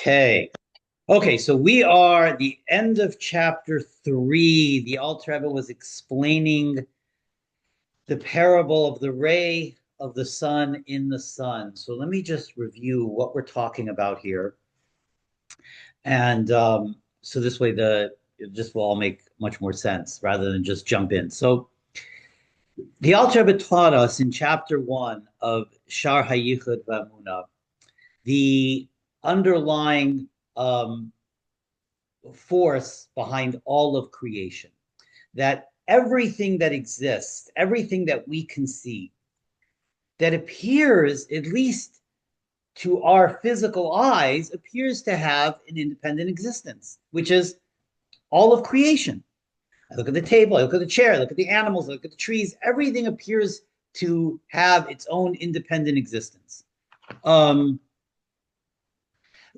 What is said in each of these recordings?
Okay, so we are at the end of chapter 3. The Alter Rebbe was explaining the parable of the ray of the sun in the sun. So let me just review what we're talking about here. And so this way it just will all make much more sense rather than just jump in. So the Alter Rebbe taught us in chapter 1 of Sha'ar Hayichud V'Amunah the underlying force behind all of creation. That everything that exists, everything that we can see, that appears, at least to our physical eyes, appears to have an independent existence, which is all of creation. I look at the table, I look at the chair, I look at the animals, I look at the trees, everything appears to have its own independent existence.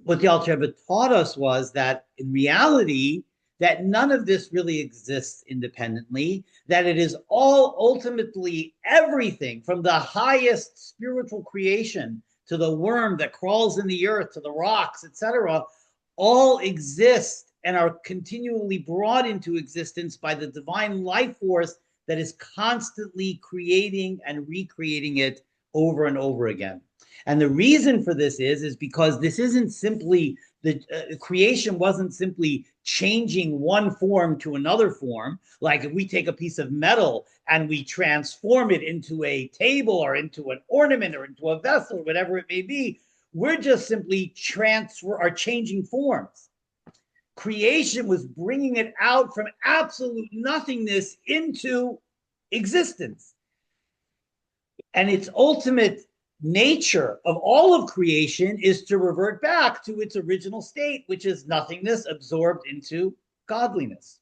What the Alter Rebbe taught us was that in reality, that none of this really exists independently, that it is all ultimately everything from the highest spiritual creation to the worm that crawls in the earth, to the rocks, etc., all exist and are continually brought into existence by the divine life force that is constantly creating and recreating it over and over again. And the reason for this is because this isn't simply the creation wasn't simply changing one form to another form. Like if we take a piece of metal and we transform it into a table or into an ornament or into a vessel, whatever it may be, we're just simply changing forms. Creation was bringing it out from absolute nothingness into existence. And its ultimate nature of all of creation is to revert back to its original state, which is nothingness absorbed into godliness.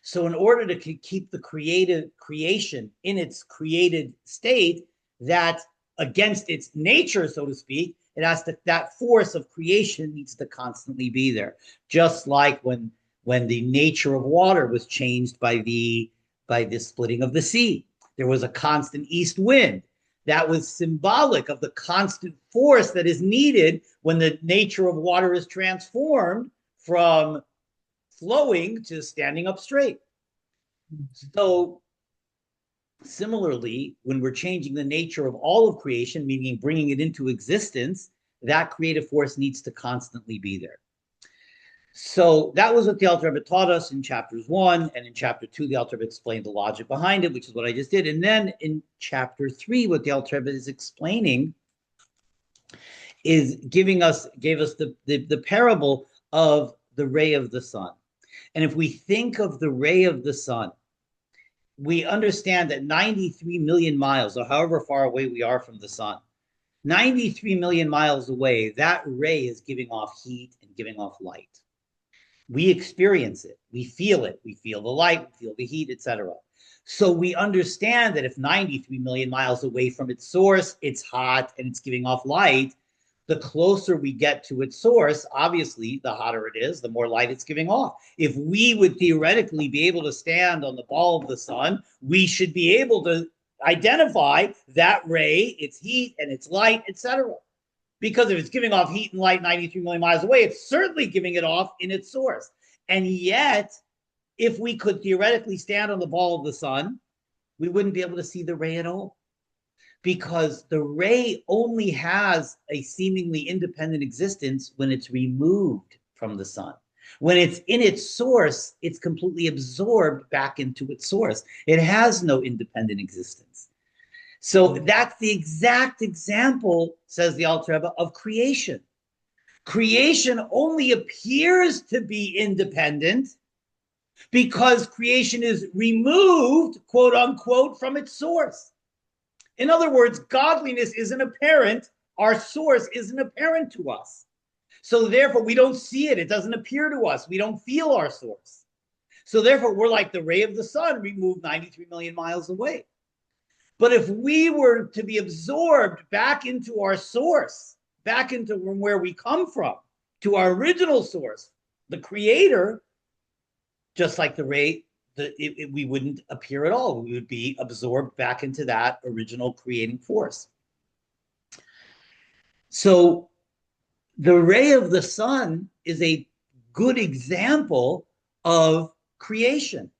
So in order to keep the creation in its created state, that against its nature, so to speak, that force of creation needs to constantly be there. Just like when the nature of water was changed by the splitting of the sea, there was a constant east wind. That was symbolic of the constant force that is needed when the nature of water is transformed from flowing to standing up straight. So similarly, when we're changing the nature of all of creation, meaning bringing it into existence, that creative force needs to constantly be there. So that was what the Alter Rebbe taught us in chapters 1, and in chapter 2, the Alter Rebbe explained the logic behind it, which is what I just did. And then in chapter 3, what the Alter Rebbe is explaining is gave us the parable of the ray of the sun. And if we think of the ray of the sun, we understand that 93 million miles, or however far away we are from the sun, 93 million miles away, that ray is giving off heat and giving off light. We experience it, we feel the light, we feel the heat, etc. So we understand that if 93 million miles away from its source, it's hot and it's giving off light, the closer we get to its source, obviously, the hotter it is, the more light it's giving off. If we would theoretically be able to stand on the ball of the sun, we should be able to identify that ray, its heat and its light, etc. Because if it's giving off heat and light 93 million miles away, it's certainly giving it off in its source. And yet, if we could theoretically stand on the ball of the sun, we wouldn't be able to see the ray at all. Because the ray only has a seemingly independent existence when it's removed from the sun. When it's in its source, it's completely absorbed back into its source. It has no independent existence. So that's the exact example, says the Alter Rebbe, of creation. Creation only appears to be independent because creation is removed, quote unquote, from its source. In other words, godliness isn't apparent. Our source isn't apparent to us. So therefore, we don't see it. It doesn't appear to us. We don't feel our source. So therefore, we're like the ray of the sun removed 93 million miles away. But if we were to be absorbed back into our source, back into where we come from, to our original source, the creator, just like the ray, we wouldn't appear at all. We would be absorbed back into that original creating force. So The ray of the sun is a good example of creation,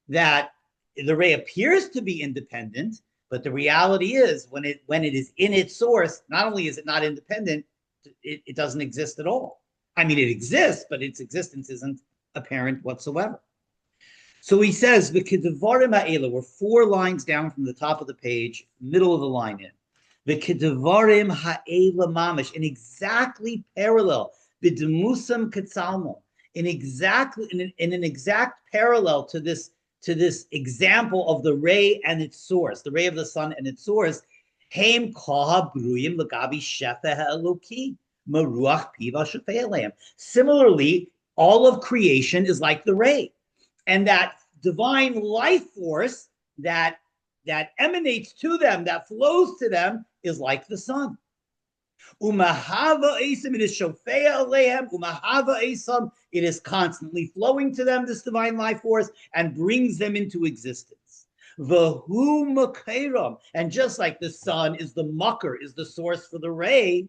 that the ray appears to be independent, but the reality is when it is in its source, not only is it not independent, it doesn't exist at all. I mean, it exists, but its existence isn't apparent whatsoever. So he says, "V'kedevarim ha'ela," we're 4 lines down from the top of the page, middle of the line in. "V'kedevarim ha'ela mamish," in exactly parallel, b'demusam ketzalmo, in an exact parallel to this example of the ray and its source, the ray of the sun and its source. Heim koha bruyim lagabi shefa ha'eloki maruach piva shufei. Similarly, all of creation is like the ray, and that divine life force that emanates to them, that flows to them, is like the sun. Umahava esim, it is shofei alehem. Umahava esim, it is constantly flowing to them, this divine life force, and brings them into existence. Vahu makeiram, and just like the sun is the mucker, is the source for the ray,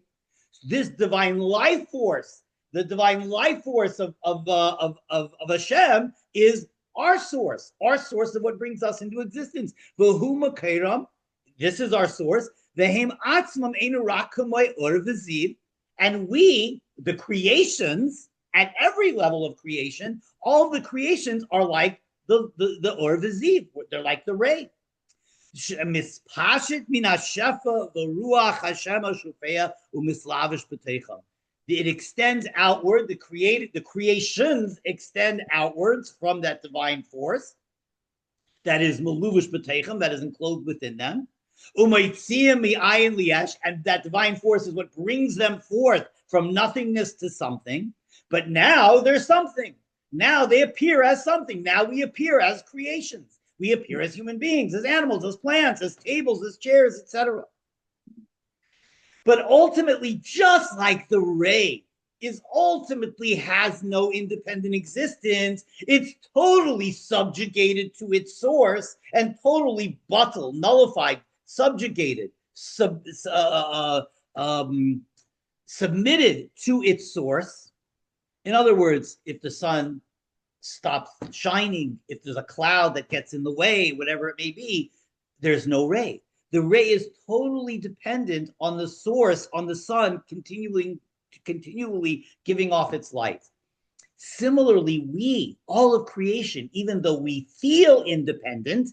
this divine life force, the divine life force of Hashem, is our source of what brings us into existence. Vahu makeiram, this is our source. Vehem atzmam einu rak kamei or v'ziv, and we, the creations, at every level of creation, all of the creations are like the or v'ziv. They're like the ray. Mispashit min hashefa v'ruach Hashem hashufeya u'mislavish b'teicham. It extends outward. The creations extend outwards from that divine force that is meluvish b'teicham, that is enclosed within them. And that divine force is what brings them forth from nothingness to something. But now there's something. Now they appear as something. Now we appear as creations. We appear as human beings, as animals, as plants, as tables, as chairs, etc. But ultimately, just like the ray ultimately has no independent existence, it's totally subjugated to its source and totally nullified, subjugated, submitted to its source. In other words, if the sun stops shining, if there's a cloud that gets in the way, whatever it may be, there's no ray. The ray is totally dependent on the source, on the sun, continually giving off its light. Similarly, we, all of creation, even though we feel independent,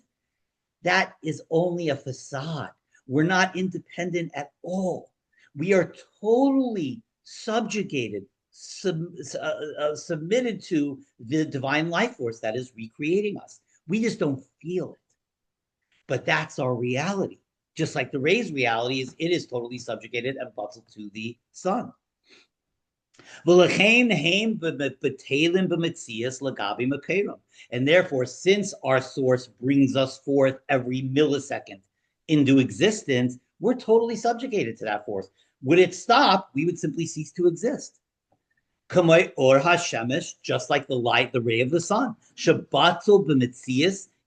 that is only a facade. We're not independent at all. We are totally subjugated, submitted to the divine life force that is recreating us. We just don't feel it. But that's our reality. Just like the ray's reality it is totally subjugated and buttled to the sun. And therefore, since our source brings us forth every millisecond into existence, we're totally subjugated to that force. Would it stop, we would simply cease to exist. Just like the light, the ray of the sun.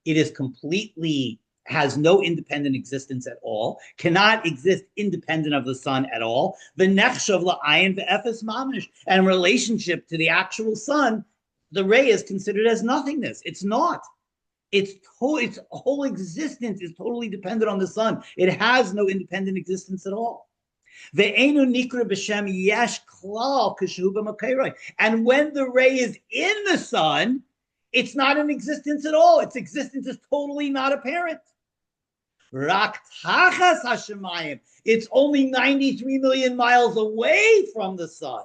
It is completely, has no independent existence at all, cannot exist independent of the sun at all. And in relationship to the actual sun, the ray is considered as nothingness. It's not. Its whole existence is totally dependent on the sun. It has no independent existence at all. And when the ray is in the sun, it's not in existence at all. Its existence is totally not apparent. It's only 93 million miles away from the sun.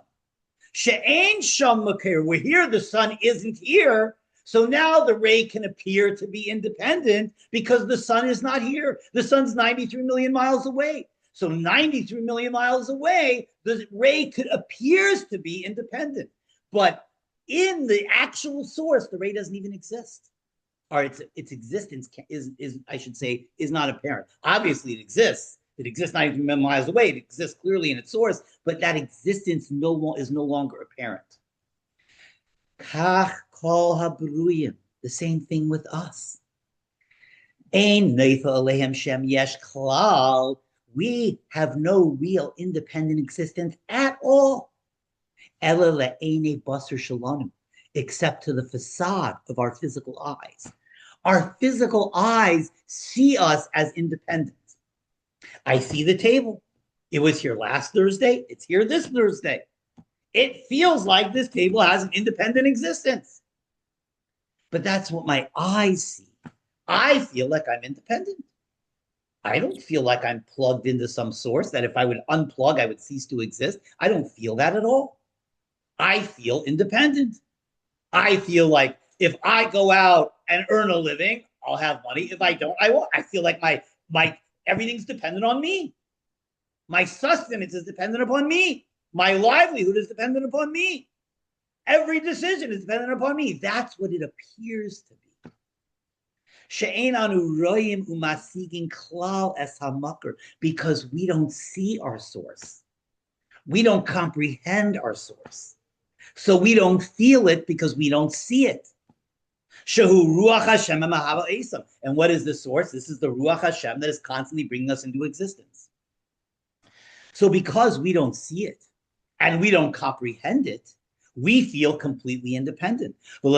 We're here, the sun isn't here. So now the ray can appear to be independent because the sun is not here. The sun's 93 million miles away. So 93 million miles away, the ray appears to be independent. But in the actual source, the ray doesn't even exist. Or its existence is not apparent. Obviously, it exists. It exists 93 million miles away. It exists clearly in its source, but that existence is no longer apparent. Kach kol habruyim. The same thing with us. Ein neifa alehem shem yesh klal. We have no real independent existence at all. Ela le'ene basar shalanu, except to the facade of our physical eyes. Our physical eyes see us as independent. I see the table. It was here last Thursday. It's here this Thursday. It feels like this table has an independent existence. But that's what my eyes see. I feel like I'm independent. I don't feel like I'm plugged into some source that if I would unplug, I would cease to exist. I don't feel that at all. I feel independent. I feel like if I go out and earn a living, I'll have money. If I don't, I won't. I feel like my everything's dependent on me. My sustenance is dependent upon me. My livelihood is dependent upon me. Every decision is dependent upon me. That's what it appears to be. Because we don't see our source. We don't comprehend our source. So we don't feel it because we don't see it. And what is the source? This is the Ruach Hashem that is constantly bringing us into existence. So because we don't see it and we don't comprehend it, we feel completely independent. And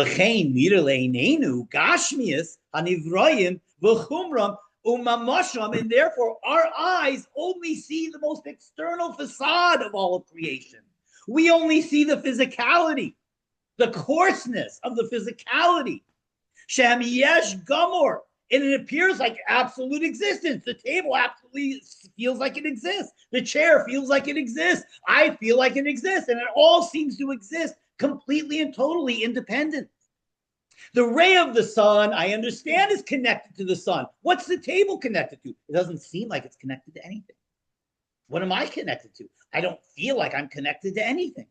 therefore, our eyes only see the most external facade of all of creation. We only see the physicality, the coarseness of the physicality. Shem yesh gamor. And it appears like absolute existence. The table absolutely feels like it exists. The chair feels like it exists. I feel like it exists. And it all seems to exist completely and totally independent. The ray of the sun, I understand, is connected to the sun. What's the table connected to? It doesn't seem like it's connected to anything. What am I connected to? I don't feel like I'm connected to anything.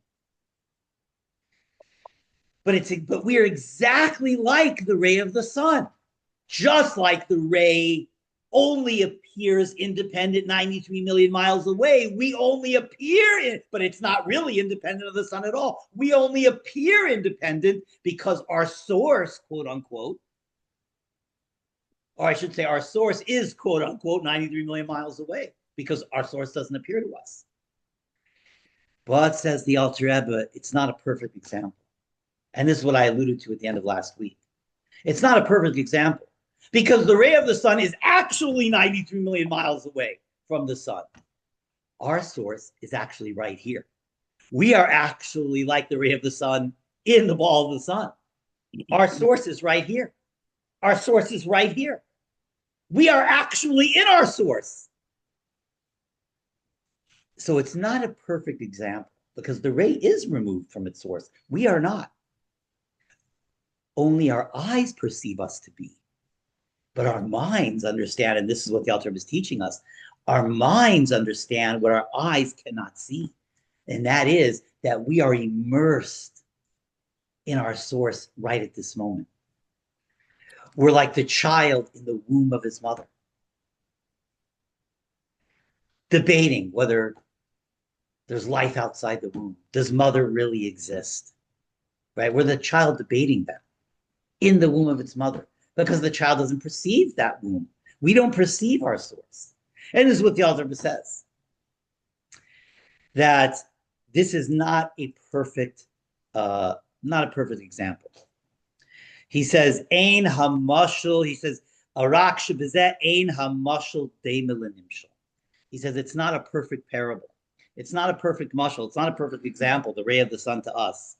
But we're exactly like the ray of the sun. Just like the ray only appears independent 93 million miles away, we only appear, but it's not really independent of the sun at all. We only appear independent because our source, quote unquote, or I should say our source is, quote unquote, 93 million miles away because our source doesn't appear to us. But, says the Alter Rebbe, it's not a perfect example. And this is what I alluded to at the end of last week. It's not a perfect example. Because the ray of the sun is actually 93 million miles away from the sun. Our source is actually right here. We are actually like the ray of the sun in the ball of the sun. Our source is right here. Our source is right here. We are actually in our source. So it's not a perfect example because the ray is removed from its source. We are not. Only our eyes perceive us to be. But our minds understand, and this is what the Alter Rebbe is teaching us, our minds understand what our eyes cannot see. And that is that we are immersed in our source right at this moment. We're like the child in the womb of his mother, debating whether there's life outside the womb. Does mother really exist? Right? We're the child debating that in the womb of its mother. Because the child doesn't perceive that womb. We don't perceive our source. And this is what the Alter Rebbe says, that this is not a perfect example. He says, Ein hamashal, he says, Arak shebezeh ein hamashal deimel nimshal. He says it's not a perfect parable. It's not a perfect mashal. It's not a perfect example, the ray of the sun to us.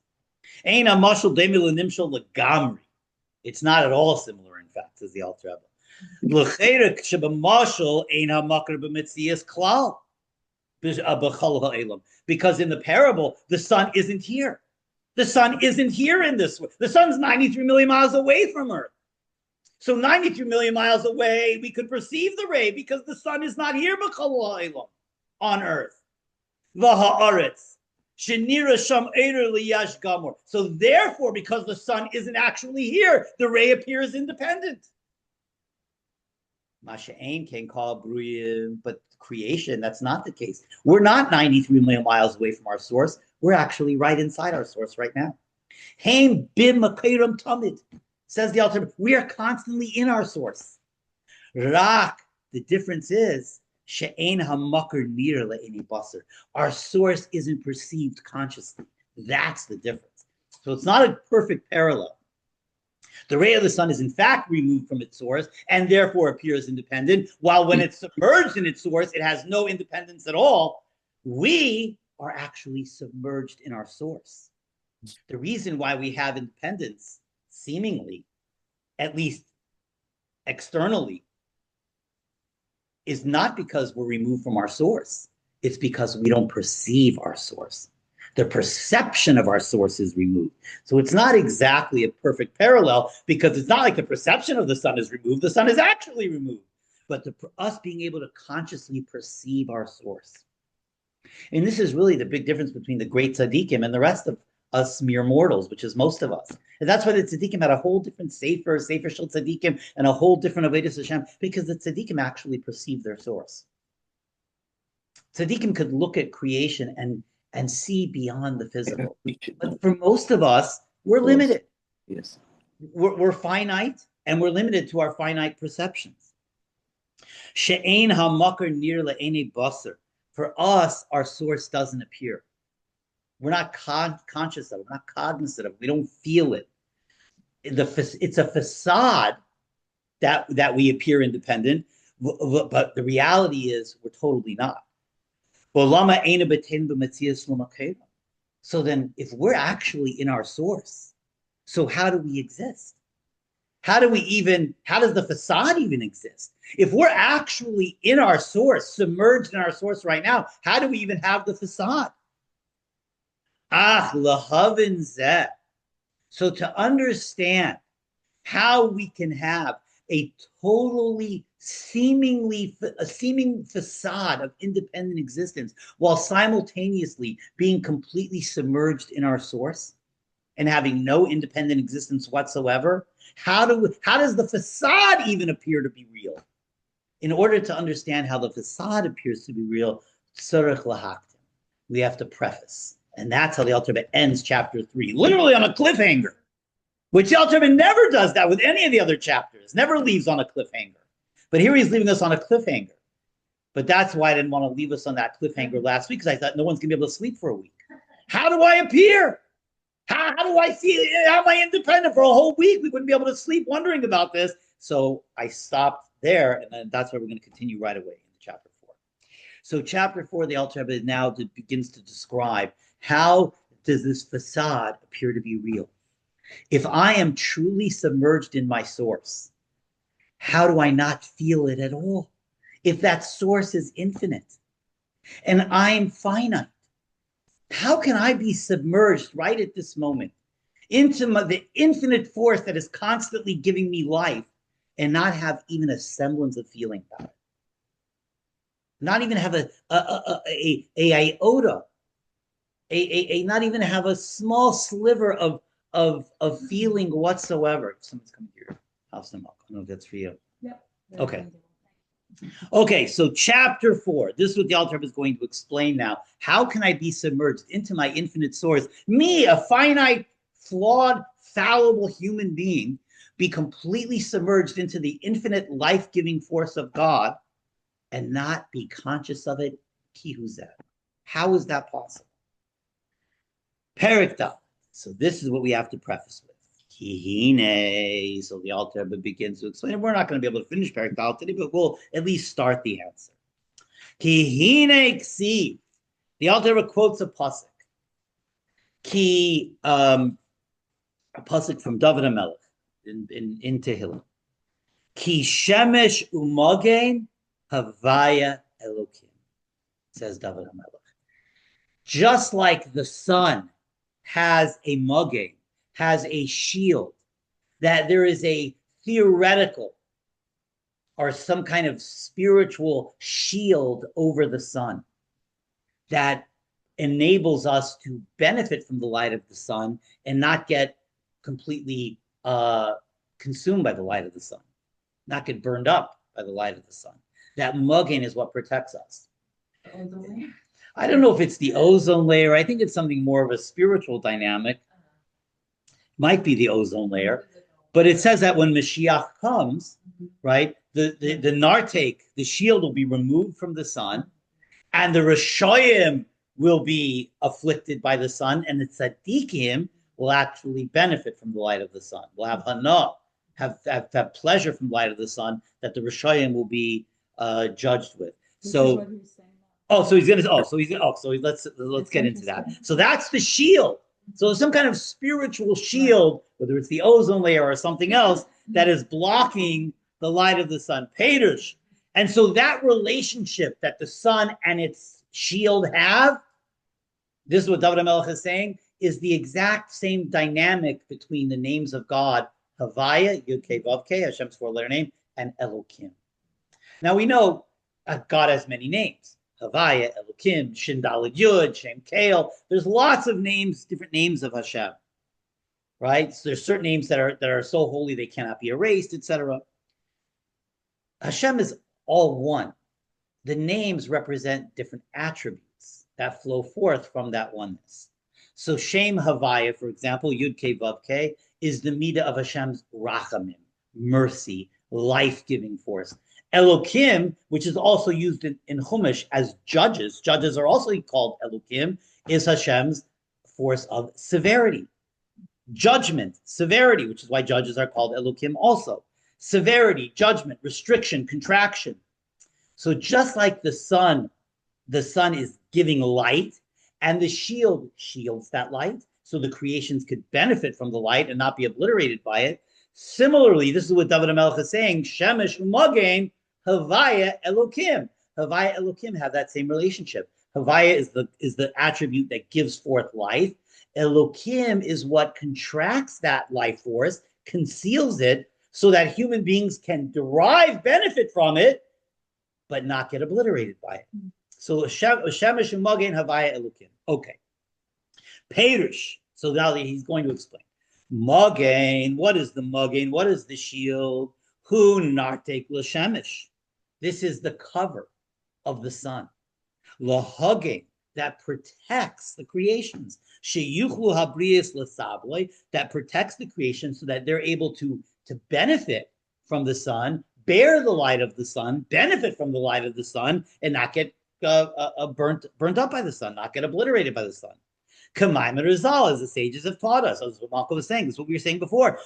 Ein hamashal deimel nimshal legamri. It's not at all similar, in fact, says the Alter Rebbe. Because in the parable, the sun isn't here. The sun isn't here in this way. The sun's 93 million miles away from Earth. So 93 million miles away, we could perceive the ray because the sun is not here on Earth. So therefore, because the sun isn't actually here, the ray appears independent. But creation, that's not the case. We're not 93 million miles away from our source. We're actually right inside our source right now. Haim bim makayram tamid, says the Alter Rebbe. We are constantly in our source. Rak, the difference is, she'ein hamakar nira le'eni basar. Our source isn't perceived consciously. That's the difference. So it's not a perfect parallel. The ray of the sun is in fact removed from its source and therefore appears independent, while when it's submerged in its source, it has no independence at all. We are actually submerged in our source. The reason why we have independence, seemingly, at least externally, is not because we're removed from our source. It's because we don't perceive our source. The perception of our source is removed. So it's not exactly a perfect parallel, because it's not like the perception of the sun is removed. The sun is actually removed. But us being able to consciously perceive our source. And this is really the big difference between the great tzaddikim and the rest of us mere mortals, which is most of us. And that's why the tzaddikim had a whole different sefer shel tzaddikim, and a whole different avodas Hashem, because the tzaddikim actually perceive their source. Tzaddikim could look at creation and see beyond the physical. But for most of us, we're limited. Yes. We're finite, and we're limited to our finite perceptions. She'ein ha'makar nir le'enei basar. For us, our source doesn't appear. We're not conscious of it. We're not cognizant of it. We don't feel it. It's a facade that we appear independent, but the reality is we're totally not. So then, if we're actually in our source, so how do we exist? How does the facade even exist? If we're actually in our source, submerged in our source right now, how do we even have the facade? Lahavin zeh. So to understand how we can have a seeming facade of independent existence while simultaneously being completely submerged in our source and having no independent existence whatsoever, how does the facade even appear to be real? In order to understand how the facade appears to be real, tzarich lahaktim, we have to preface. And that's how the Alter Rebbe ends chapter 3, literally on a cliffhanger, which the Alter Rebbe never does that with any of the other chapters, never leaves on a cliffhanger. But here he's leaving us on a cliffhanger. But that's why I didn't want to leave us on that cliffhanger last week, because I thought no one's going to be able to sleep for a week. How do I appear? How do I see? How am I independent for a whole week? We wouldn't be able to sleep wondering about this. So I stopped there, and then that's why we're going to continue right away into chapter 4. So chapter 4, the Alter Rebbe now begins to describe how does this facade appear to be real. If I am truly submerged in my source, how do I not feel it at all? If that source is infinite and I'm finite, how can I be submerged right at this moment into the infinite force that is constantly giving me life and not have even a semblance of feeling about it? Not even have a iota, not even have a small sliver of feeling whatsoever. Someone's coming to your house and milk. I don't know if that's for you. Yep. Okay, so chapter 4. This is what the Alter Rebbe is going to explain now. How can I be submerged into my infinite source? Me, a finite, flawed, fallible human being, be completely submerged into the infinite life-giving force of God and not be conscious of it? Kihuzeh. How is that possible? Perek Dal. So this is what we have to preface with. Kihine. So the Alter Rebbe begins to explain. We're not going to be able to finish Perek Dal today, but we'll at least start the answer. Kihine ksi. The Alter Rebbe quotes a pasuk. A pasuk from David HaMelech in Tehillim. Ki shemesh umagen havaya elokim, says David HaMelech. Just like the sun has a magen, has a shield, that there is a theoretical or some kind of spiritual shield over the sun that enables us to benefit from the light of the sun and not get completely consumed by the light of the sun, not get burned up by the light of the sun. That magen is what protects us. I don't know if it's the ozone layer. I think it's something more of a spiritual dynamic. Might be the ozone layer. But it says that when Mashiach comes, right, the nartek, the shield will be removed from the sun, and the Rishoyim will be afflicted by the sun, and the tzaddikim will actually benefit from the light of the sun. Will have hana, have pleasure from the light of the sun that the Rishayim will be judged with. So, let's get into that. So that's the shield. So some kind of spiritual shield, whether it's the ozone layer or something else, that is blocking the light of the sun. Perush. And so that relationship that the sun and its shield have, this is what David HaMelech is saying, is the exact same dynamic between the names of God, Havaya, Yud-Kei Vav-Kei, Hashem's four-letter name, and Elokim. Now we know God has many names. Havaya, Elokim, Shin Daled Yud, Shem Kale. There's lots of names, different names of Hashem, right? So there's certain names that are so holy they cannot be erased, etc. Hashem is all one. The names represent different attributes that flow forth from that oneness. So Shem Havaya, for example, Yud Kei Vav Kei, is the midah of Hashem's rachamim, mercy, life-giving force. Elokim, which is also used in Chumash as judges are also called Elokim, is Hashem's force of severity, judgment, severity, which is why judges are called Elokim also. Severity, judgment, restriction, contraction. So just like the sun is giving light, and the shield shields that light, so the creations could benefit from the light and not be obliterated by it. Similarly, this is what David HaMelech is saying, Shemesh u'Magen, Havaya Elokim. Havaya Elokim have that same relationship. Havaya is the attribute that gives forth life. Elokim is what contracts that life force, conceals it, so that human beings can derive benefit from it, but not get obliterated by it. So Shemesh u'Magen Havaya Elokim. Okay. Perush. So now he's going to explain. Magen, what is the Magen? What is the shield? Hu nartek l'shemesh. This is the cover of the sun. Lahagin, that protects the creations. Sheyuchlu habriyas l'sabloi, that protects the creation so that they're able to benefit from the sun, bear the light of the sun, benefit from the light of the sun, and not get burnt up by the sun, not get obliterated by the sun. Kamaim and Rizal, as the sages have taught us, as what Malka was saying, this is what we were saying before.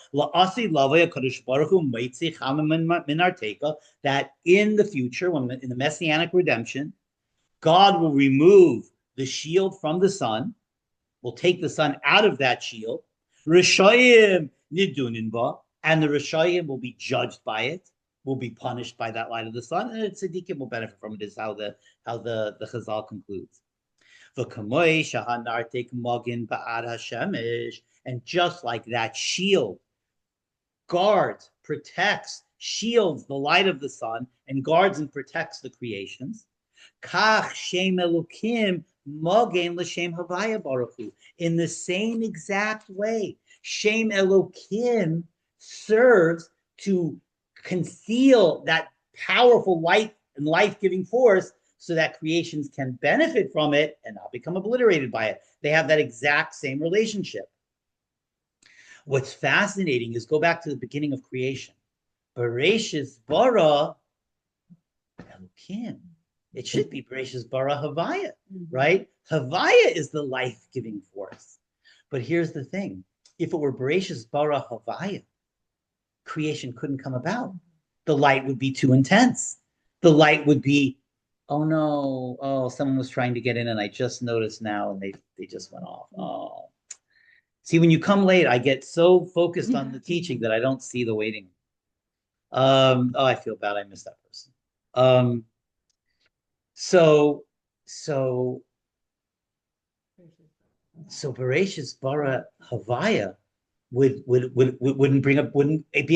That in the future, when in the Messianic redemption, God will remove the shield from the sun, will take the sun out of that shield, Rishayim niduninba, and the Rishayim will be judged by it, will be punished by that light of the sun, and the tzaddikim will benefit from it, is how the Chazal concludes. And just like that shield guards, protects, shields the light of the sun and guards and protects the creations, in the same exact way, Shem Elokim serves to conceal that powerful light and life-giving force so that creations can benefit from it and not become obliterated by it. They have that exact same relationship. What's fascinating is go back to the beginning of creation. Bereshis bara Elokim. It should be Bereshis bara Havaya, right? Havaya is the life-giving force. But here's the thing. If it were Bereshis bara Havaya, creation couldn't come about. The light would be too intense. The light would be, oh no, someone was trying to get in and I just noticed now and they just went off. Oh. See, when you come late, I get so focused on the teaching that I don't see the waiting. I feel bad. I missed that person. So Bereshis bara Havaya wouldn't be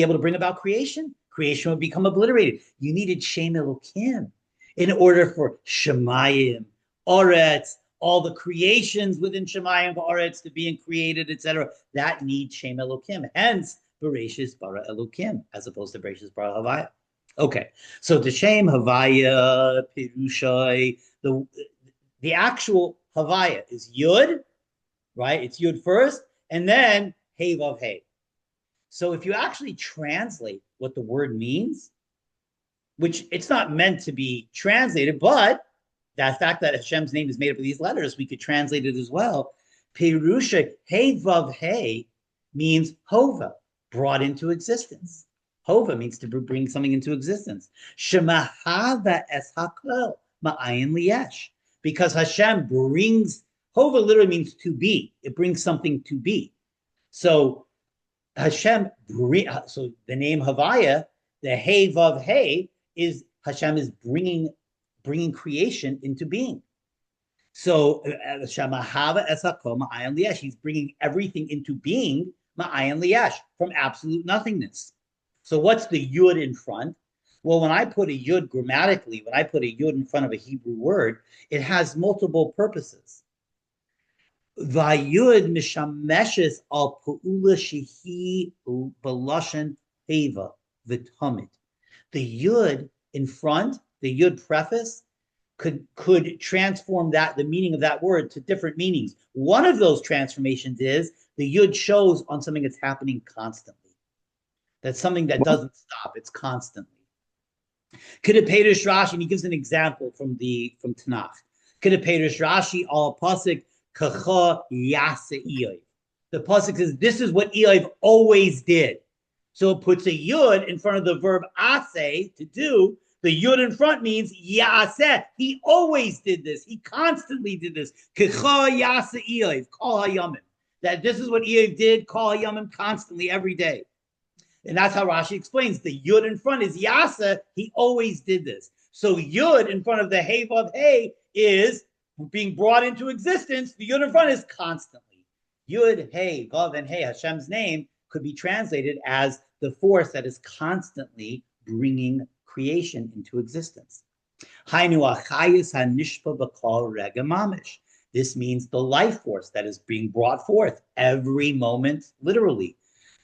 able to bring about creation. Creation would become obliterated. You needed Shem Elokim in order for Shemayim, Oretz, all the creations within Shemayim, Oretz to being created, etc. That needs Shem Elokim. Hence, Bereshis bara Elokim, as opposed to Bereshis bara Havaya. Okay, so the Shem Havaya, Pirushai, the actual Havaya is Yud, right? It's Yud first, and then Hey Vav Hey. So if you actually translate what the word means, which it's not meant to be translated, but That fact that Hashem's name is made up of these letters, we could translate it as well. Perusha Hey Vav Hey means Hova, brought into existence. Hova means to bring something into existence. Shemahava es hakol ma'ayin liyesh. Because Hashem brings, Hova literally means to be. It brings something to be. So Hashem, so the name Havaya, the Hey Vav Hey, is Hashem is bringing creation into being. So Shemahava es hakol ma'ayin liyesh. He's bringing everything into being, ma'ayin liyesh, from absolute nothingness. So what's the yud in front? Well, when I put a yud grammatically, when I put a yud in front of a Hebrew word, it has multiple purposes. Vayud mishameshes al pu'ula shehi b'lashon heva v'tamid. The yud in front, the yud preface, could transform the meaning of that word to different meanings. One of those transformations is the yud shows on something that's happening constantly. That's something that doesn't stop. It's constantly. Kedepedish Rashi, and he gives an example from Tanakh. Kedepedish Rashi al pasuk kacha yase Eiv. The pasuk says this is what Eiv always did. So it puts a yud in front of the verb ase, to do. The yud in front means yaseh. He always did this. He constantly did this. Kacha yase Eiv, kol hayamim. That this is what Eiv did, kol hayamim, constantly, every day. And that's how Rashi explains. The yud in front is yasa. He always did this. So yud in front of the hey vav hey is being brought into existence. The yud in front is constantly. Yud, hey, vav, and hey, Hashem's name could be translated as the force that is constantly bringing creation into existence. Hainu achayis hanishpa b'kol rega mamish. This means the life force that is being brought forth every moment, literally.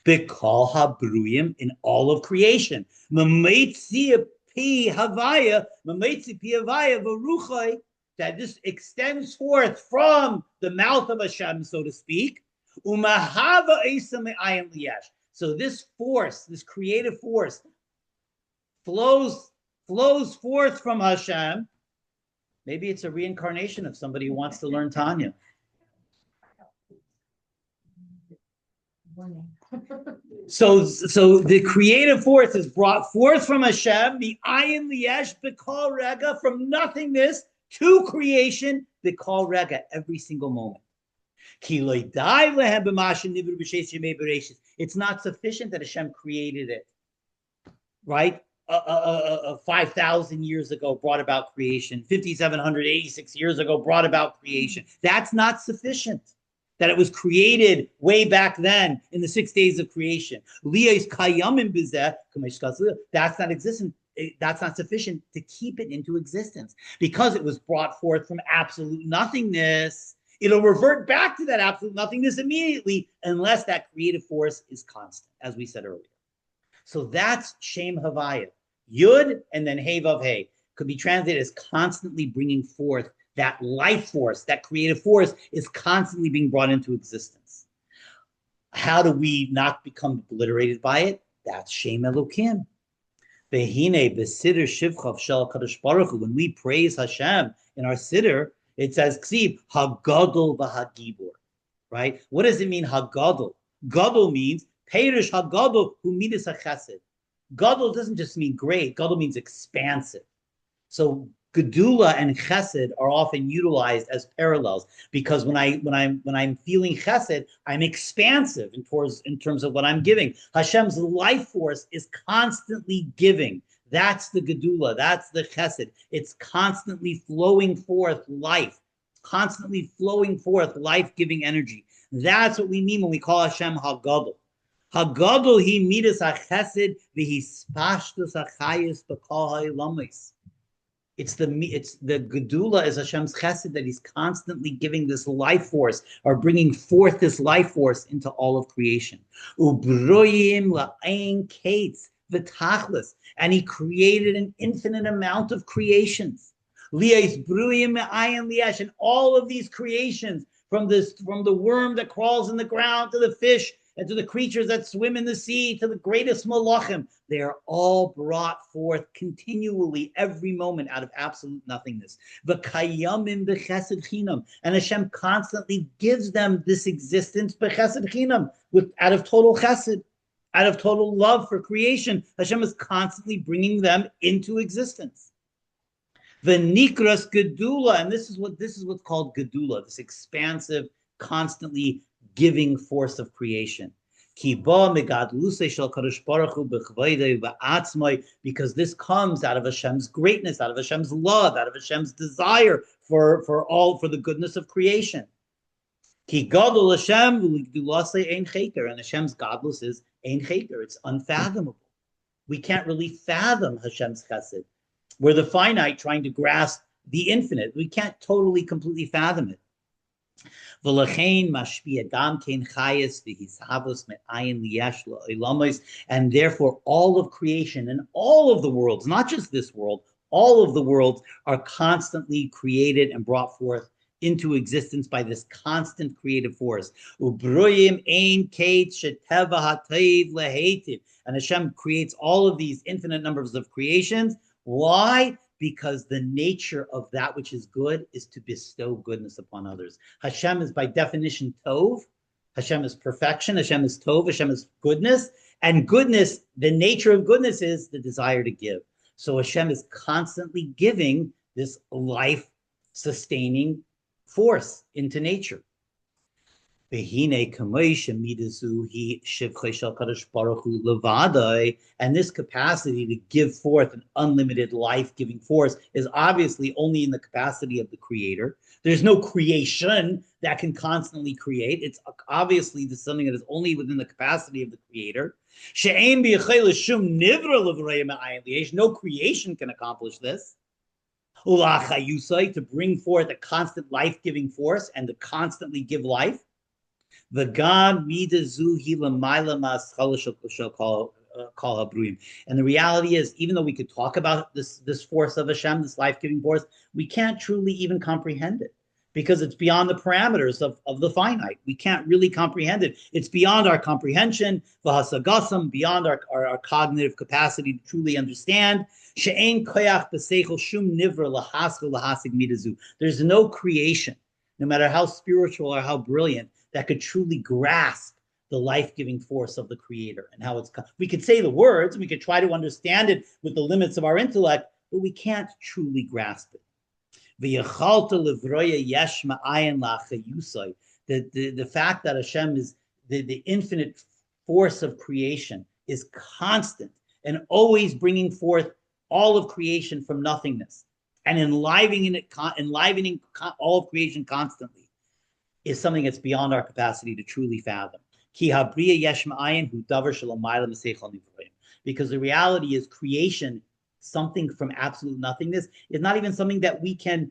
B'kol habruyim, in all of creation. Mameitzi pi havaya v'ruchai, that this extends forth from the mouth of Hashem, so to speak. Umahava esa me'ayim liyash. So this force, this creative force, flows forth from Hashem. Maybe it's a reincarnation of somebody who wants to learn Tanya. So the creative force is brought forth from Hashem, the ayin liyesh b'kol rega, from nothingness to creation, b'kol rega, every single moment. It's not sufficient that Hashem created it, right? 5,000 years ago brought about creation. 5,786 years ago brought about creation. That's not sufficient. That it was created way back then in the 6 days of creation. That's not existent. That's not sufficient to keep it into existence, because it was brought forth from absolute nothingness. It'll revert back to that absolute nothingness immediately, unless that creative force is constant, as we said earlier. So that's Shem Havaya. Yud and then Hey Vav Hey could be translated as constantly bringing forth. That life force, that creative force, is constantly being brought into existence. How do we not become obliterated by it? That's Shem Elokim. Behine b'siddur shivchav shel Kadosh Baruch Hu. When we praise Hashem in our siddur, it says Ksiv Hagadol v'Hagibor. Right? What does it mean, Hagadol? Gadol means Perish Hagadol hu midas hachesed. Gadol doesn't just mean great. Gadol means expansive. So Gedula and Chesed are often utilized as parallels, because when I'm feeling Chesed, I'm expansive in terms of what I'm giving. Hashem's life force is constantly giving. That's the Gedula. That's the Chesed. It's constantly flowing forth life, life-giving energy. That's what we mean when we call Hashem Hagadol. Hagadol he midas hachesed v'hispashtus hachayis b'kol ha'olamis. It's the Gedula is Hashem's chesed, that He's constantly giving this life force, or bringing forth this life force into all of creation. Ubroyim la'ain kates v'tachlis, and He created an infinite amount of creations. Li'ais bruyim me'ayin liyash, and all of these creations, from the worm that crawls in the ground to the fish and to the creatures that swim in the sea, to the greatest malachim. They are all brought forth continually, every moment, out of absolute nothingness. V'kayamim b'chesed chinam, and Hashem constantly gives them this existence b'chesed chinam, out of total chesed, out of total love for creation. Hashem is constantly bringing them into existence. The nikras gedula, and this is what's called gedula, this expansive, constantly giving force of creation. Because this comes out of Hashem's greatness, out of Hashem's love, out of Hashem's desire for the goodness of creation. And Hashem's godless is ein cheker. It's unfathomable. We can't really fathom Hashem's chesed. We're the finite trying to grasp the infinite. We can't totally, completely fathom it. And therefore, all of creation and all of the worlds, not just this world, all of the worlds are constantly created and brought forth into existence by this constant creative force. And Hashem creates all of these infinite numbers of creations. Why? Because the nature of that which is good is to bestow goodness upon others. Hashem is by definition tov. Hashem is perfection. Hashem is tov. Hashem is goodness. And goodness, the nature of goodness is the desire to give. So Hashem is constantly giving this life-sustaining force into nature. And this capacity to give forth an unlimited life-giving force is obviously only in the capacity of the Creator. There's no creation that can constantly create. It's obviously something that is only within the capacity of the Creator. No creation can accomplish this. To bring forth a constant life-giving force and to constantly give life. And the reality is, even though we could talk about this force of Hashem, this life-giving force, we can't truly even comprehend it because it's beyond the parameters of the finite. We can't really comprehend it. It's beyond our comprehension, beyond our cognitive capacity to truly understand. There's no creation, no matter how spiritual or how brilliant, that could truly grasp the life-giving force of the Creator and how we could say the words, and we could try to understand it with the limits of our intellect, but we can't truly grasp it. The fact that Hashem is the infinite force of creation is constant and always bringing forth all of creation from nothingness and enlivening all of creation constantly is something that's beyond our capacity to truly fathom. Because the reality is creation, something from absolute nothingness, is not even something that we can,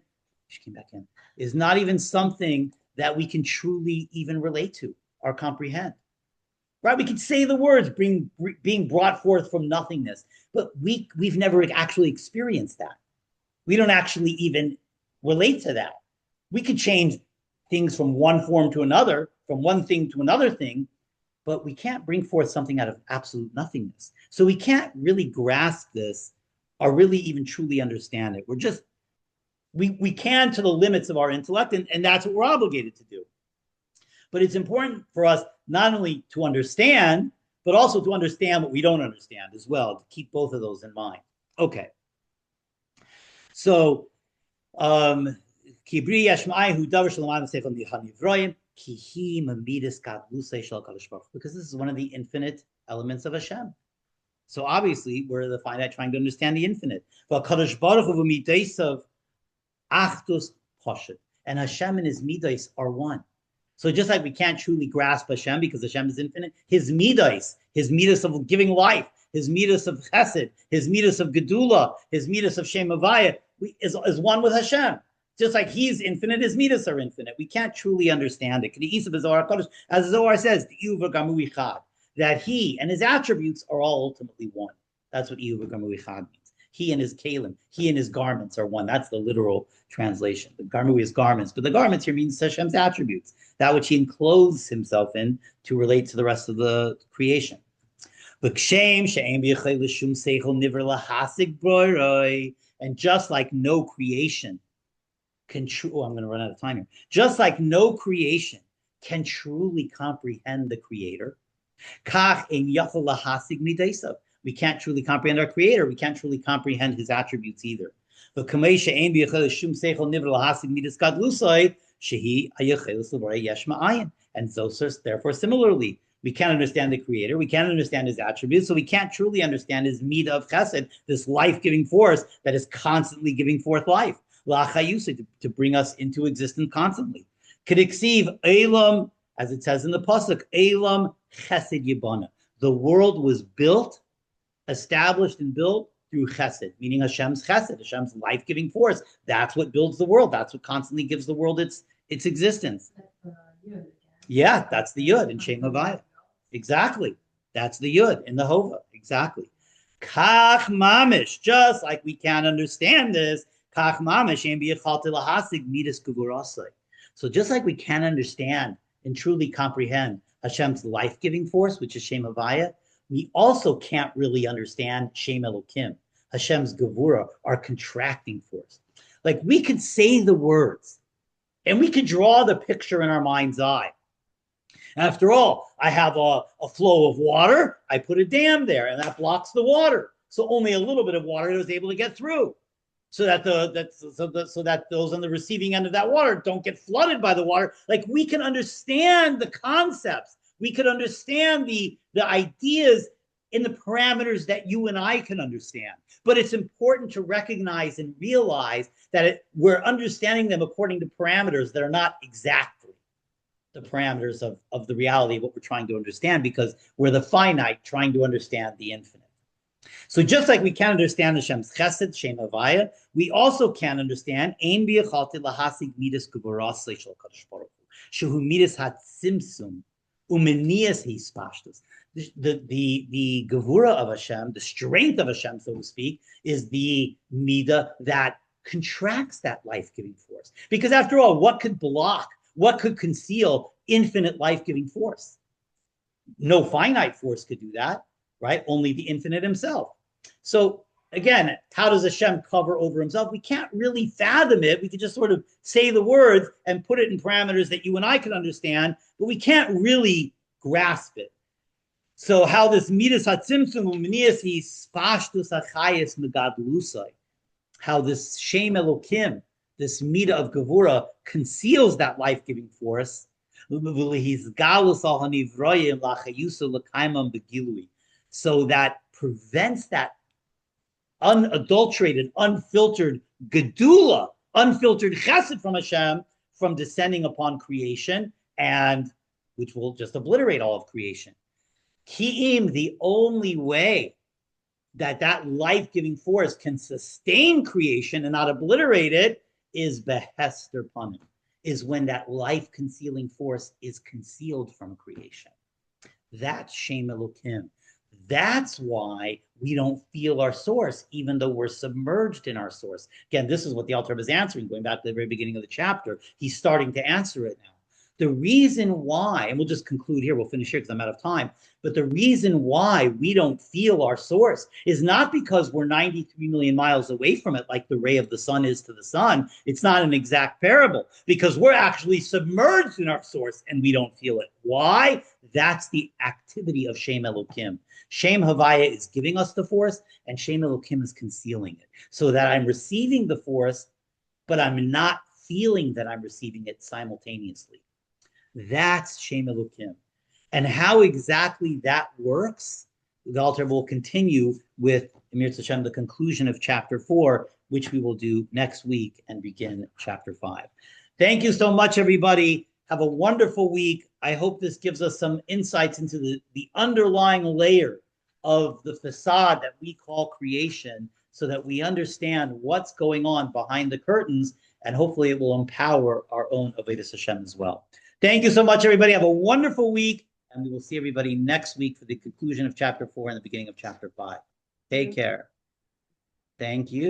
is not even something that we can truly even relate to or comprehend. Right? We could say the words being brought forth from nothingness, but we've never actually experienced that. We don't actually even relate to that. We could change things from one form to another, from one thing to another thing, but we can't bring forth something out of absolute nothingness. So we can't really grasp this or really even truly understand it. We can to the limits of our intellect, and that's what we're obligated to do. But it's important for us not only to understand, but also to understand what we don't understand as well, to keep both of those in mind. Okay. So, because this is one of the infinite elements of Hashem. So obviously, we're the finite trying to understand the infinite. And Hashem and His midos are one. So just like we can't truly grasp Hashem because Hashem is infinite, His midos of giving life, His midos of chesed, His midos of gedula, His midos of shem havaya is one with Hashem. Just like He's infinite, His midos are infinite. We can't truly understand it. As the Zohar says, that He and His attributes are all ultimately one. That's what Iyu v'gamu ichad means. He and His kalim, He and His garments are one. That's the literal translation. The gamu is garments, but the garments here means Hashem's attributes. that which he encloses himself in to relate to the rest of the creation. And just like no creation can I'm going to run out of time here. Just like no creation can truly comprehend the Creator, we can't truly comprehend our Creator. We can't truly comprehend His attributes either. And so, therefore, similarly, we can't understand the Creator. We can't understand His attributes. So we can't truly understand His midah of chesed, this life-giving force that is constantly giving forth life, to bring us into existence constantly. Kediksiv elam, as it says in the pasuk, elam chesed yibana. The world was built, established, and built through chesed, meaning Hashem's chesed, Hashem's life-giving force. That's what builds the world. That's what constantly gives the world its existence. Yeah, that's the yud in Shem Havaya. Exactly. That's the yud in the hova. Exactly. Kach mamish, just like we can't understand this. Kach mamish and biyachalti lahasig midas gevurasai. So just like we can't understand and truly comprehend Hashem's life-giving force, which is Shem Havaya, we also can't really understand Shem Elokim, Hashem's Gevura, our contracting force. Like we could say the words and we could draw the picture in our mind's eye. After all, I have a flow of water. I put a dam there and that blocks the water. So only a little bit of water is able to get through. So that those on the receiving end of that water don't get flooded by the water. Like we can understand the concepts. We could understand the ideas in the parameters that you and I can understand. But it's important to recognize and realize that we're understanding them according to parameters that are not exactly the parameters of the reality of what we're trying to understand, because we're the finite trying to understand the infinite. So just like we can't understand Hashem's chesed, Shem Havaya, we also can't understand ein biyachalti lahasig midas gevurasei shel Kadosh Baruch Hu, shehu midas hatzimtzum umenias hispashtus. The gevura of Hashem, the strength of Hashem, so to speak, is the midah that contracts that life-giving force. Because after all, what could block, what could conceal infinite life-giving force? No finite force could do that, right? Only the infinite himself. So again, how does Hashem cover over himself? We can't really fathom it. We could just sort of say the words and put it in parameters that you and I can understand, but we can't really grasp it. So how this midas hatzimtzum umenias hispashtus hachayis megadlusai, how this Shem Elokim, this midah of gevura, conceals that life-giving force, so that prevents that unadulterated, unfiltered gedula, unfiltered chesed from Hashem from descending upon creation, and which will just obliterate all of creation. Ki'im, the only way that life-giving force can sustain creation and not obliterate it is behester panim, is when that life-concealing force is concealed from creation. That's Shem Elokim. That's why we don't feel our source, even though we're submerged in our source. Again, this is what the Alter Rebbe is answering, going back to the very beginning of the chapter. He's starting to answer it now. The reason why, and we'll just conclude here, we'll finish here because I'm out of time, but the reason why we don't feel our source is not because we're 93 million miles away from it, like the ray of the sun is to the sun. It's not an exact parable, because we're actually submerged in our source and we don't feel it. Why? That's the activity of Shem Elokim. Shem Havaya is giving us the force, and Shem Elokim is concealing it, so that I'm receiving the force, but I'm not feeling that I'm receiving it simultaneously. That's Shem Elokim. And how exactly that works, the Alter will continue with Emir Tzashem, the conclusion of chapter 4, which we will do next week and begin chapter 5. Thank you so much, everybody. Have a wonderful week. I hope this gives us some insights into the underlying layer of the facade that we call creation, so that we understand what's going on behind the curtains, and hopefully it will empower our own Avodas Hashem as well. Thank you so much, everybody. Have a wonderful week, and we will see everybody next week for the conclusion of chapter 4 and the beginning of chapter 5. Take care. Thank you.